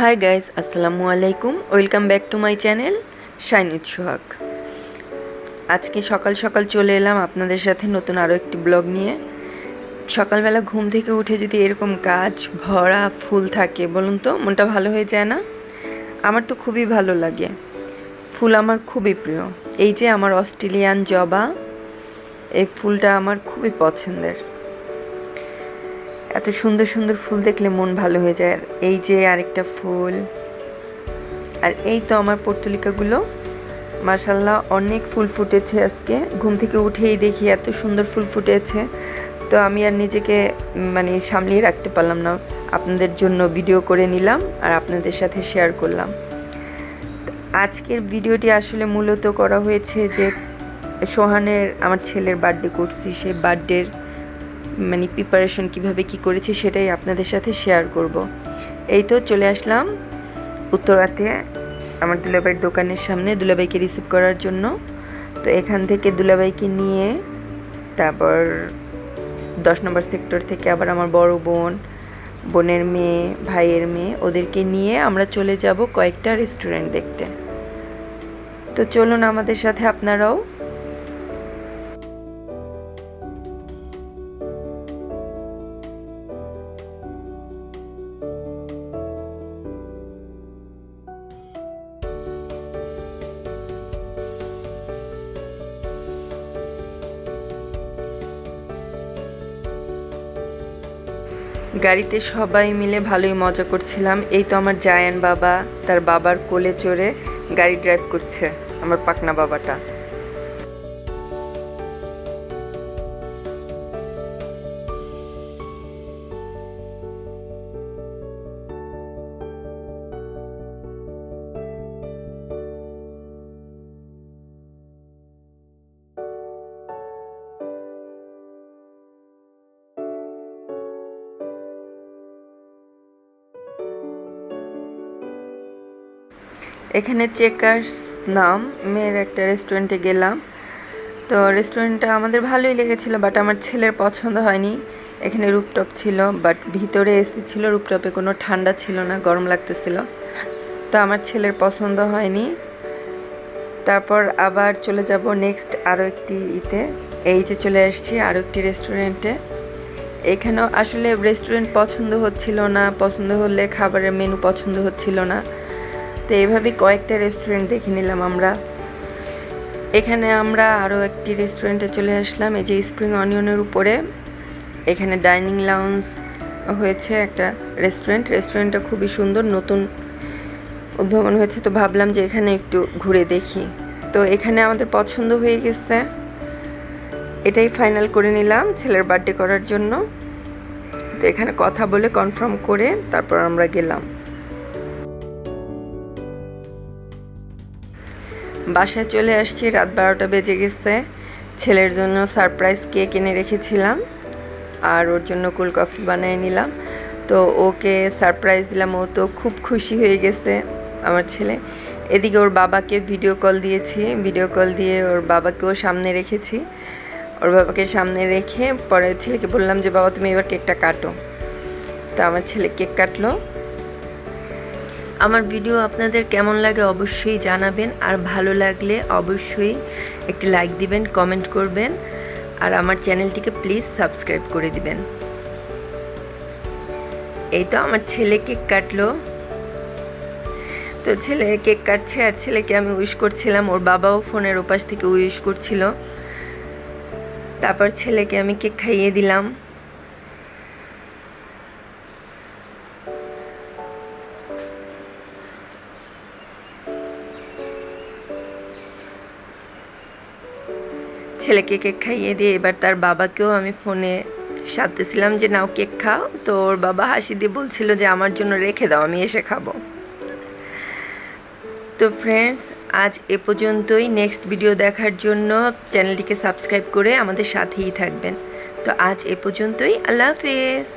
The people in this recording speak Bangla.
হাই গাইজ, আসসালামু আলাইকুম। Welcome back to my channel shine with Sohag. আজকে সকাল সকাল চলে এলাম আপনাদের সাথে নতুন আরও একটি ব্লগ নিয়ে। সকালবেলা ঘুম থেকে উঠে যদি এরকম গাছ ভরা ফুল থাকে, বলুন তো মনটা ভালো হয়ে যায় না? আমার তো খুবই ভালো লাগে, ফুল আমার খুবই প্রিয়। এই যে আমার অস্ট্রেলিয়ান জবা, এই ফুলটা আমার খুবই পছন্দের। এত সুন্দর সুন্দর ফুল দেখলে মন ভালো হয়ে যায়। আর এই যে আরেকটা ফুল, আর এই তো আমার পর্তুলিকাগুলো, মাশাআল্লাহ অনেক ফুল ফুটেছে। আজকে ঘুম থেকে উঠেই দেখি এত সুন্দর ফুল ফুটেছে, তো আমি আর নিজেকে সামলিয়ে রাখতে পারলাম না, আপনাদের জন্য ভিডিও করে নিলাম আর আপনাদের সাথে শেয়ার করলাম। আজকের ভিডিওটি আসলে মূলত করা হয়েছে যে সোহানের, আমার ছেলের বার্থডে করছি, সেই বার্থডের প্রিপারেশন কিভাবে কি করেছি সেটাই আপনাদের সাথে শেয়ার করব। এই তো চলে আসলাম উত্তরাতে আমার দুলাভাইয়ের দোকানের সামনে দুলাভাইকে রিসিভ করার জন্য। তো এখান থেকে দুলাভাইকে নিয়ে তারপর 10 নম্বর সেক্টর থেকে আবার আমার বড় বোন, বোনের মেয়ে, ভাইয়ের মেয়ে, ওদেরকে নিয়ে আমরা চলে যাব কয়েকটা রেস্টুরেন্ট দেখতে। তো চলুন আমাদের সাথে আপনারাও। গাড়িতে সবাই মিলে ভালোই মজা করছিলাম। এই তো আমার জায়ান বাবা তার বাবার কোলে চড়ে গাড়ি ড্রাইভ করছে, আমার পাকনা বাবাটা। এখানে চেকার্স নাম মেয়ের একটা রেস্টুরেন্টে গেলাম। তো রেস্টুরেন্টটা আমাদের ভালোই লেগেছিল, বাট আমার ছেলের পছন্দ হয়নি। এখানে রুপটপ ছিল, বাট ভিতরে এসি ছিল, রুপটপে কোনো ঠান্ডা ছিল না, গরম লাগতেছিল। তো আমার ছেলের পছন্দ হয়নি। তারপর আবার চলে যাব নেক্সট আরও একটি এই যে চলে আসছি আরও একটি রেস্টুরেন্টে। এখানেও আসলে রেস্টুরেন্ট পছন্দ হচ্ছিল না, পছন্দ হলে খাবারের মেনু পছন্দ হচ্ছিল না। তো এইভাবেই কয়েকটা রেস্টুরেন্ট দেখে নিলাম আমরা। এখানে আমরা আরও একটি রেস্টুরেন্টে চলে আসলাম, এই যে স্প্রিং অনিয়নের উপরে। এখানে ডাইনিং লাউঞ্জ হয়েছে একটা রেস্টুরেন্টটা খুবই সুন্দর, নতুন উদ্ভাবন হয়েছে। তো ভাবলাম যে এখানে একটু ঘুরে দেখি। তো এখানে আমাদের পছন্দ হয়ে গেছে, এটাই ফাইনাল করে নিলাম ছেলের বার্থডে করার জন্য। তো এখানে কথা বলে কনফার্ম করে তারপর আমরা গেলাম। বাসায় চলে আসছি, রাত 12টা বেজে গেছে। ছেলের জন্য সারপ্রাইজ কেক এনে রেখেছিলাম আর ওর জন্য কোল্ড কফি বানিয়ে নিলাম। তো ওকে সারপ্রাইজ দিলাম, ও তো খুব খুশি হয়ে গেছে আমার ছেলে। এদিকে ওর বাবাকে ভিডিও কল দিয়েছি, ভিডিও কল দিয়ে ওর বাবাকেও সামনে রেখেছি। ওর বাবাকে সামনে রেখে পরে ছেলেকে বললাম যে বাবা তুমি এবার কেকটা কাটো। তো আমার ছেলে কেক কাটলো। আমার ভিডিও আপনাদের কেমন লাগে অবশ্যই জানাবেন, আর ভালো লাগলে অবশ্যই একটি লাইক দিবেন, কমেন্ট করবেন, আর আমার চ্যানেলটিকে প্লিজ সাবস্ক্রাইব করে দিবেন। এই তো আমার ছেলে কেক কাটলো। তো ছেলে কেক কাটছে আর ছেলেকে আমি উইশ করছিলাম, ওর বাবাও ফোনের ওপাশ থেকে উইশ করছিল। তারপর ছেলেকে আমি কেক খাইয়ে দিলাম। ছেলেকে কেক খাইয়ে দিয়ে এবার তার বাবাকেও আমি ফোনে সাধতেছিলাম যে নাও কেক খাও। তো ওর বাবা হাসি দিয়ে বলছিল যে আমার জন্য রেখে দাও, আমি এসে খাবো। তো ফ্রেন্ডস, আজ এ পর্যন্তই। নেক্সট ভিডিও দেখার জন্য চ্যানেলটিকে সাবস্ক্রাইব করে আমাদের সাথেই থাকবেন। তো আজ এ পর্যন্তই, আল্লাহ হাফেজ।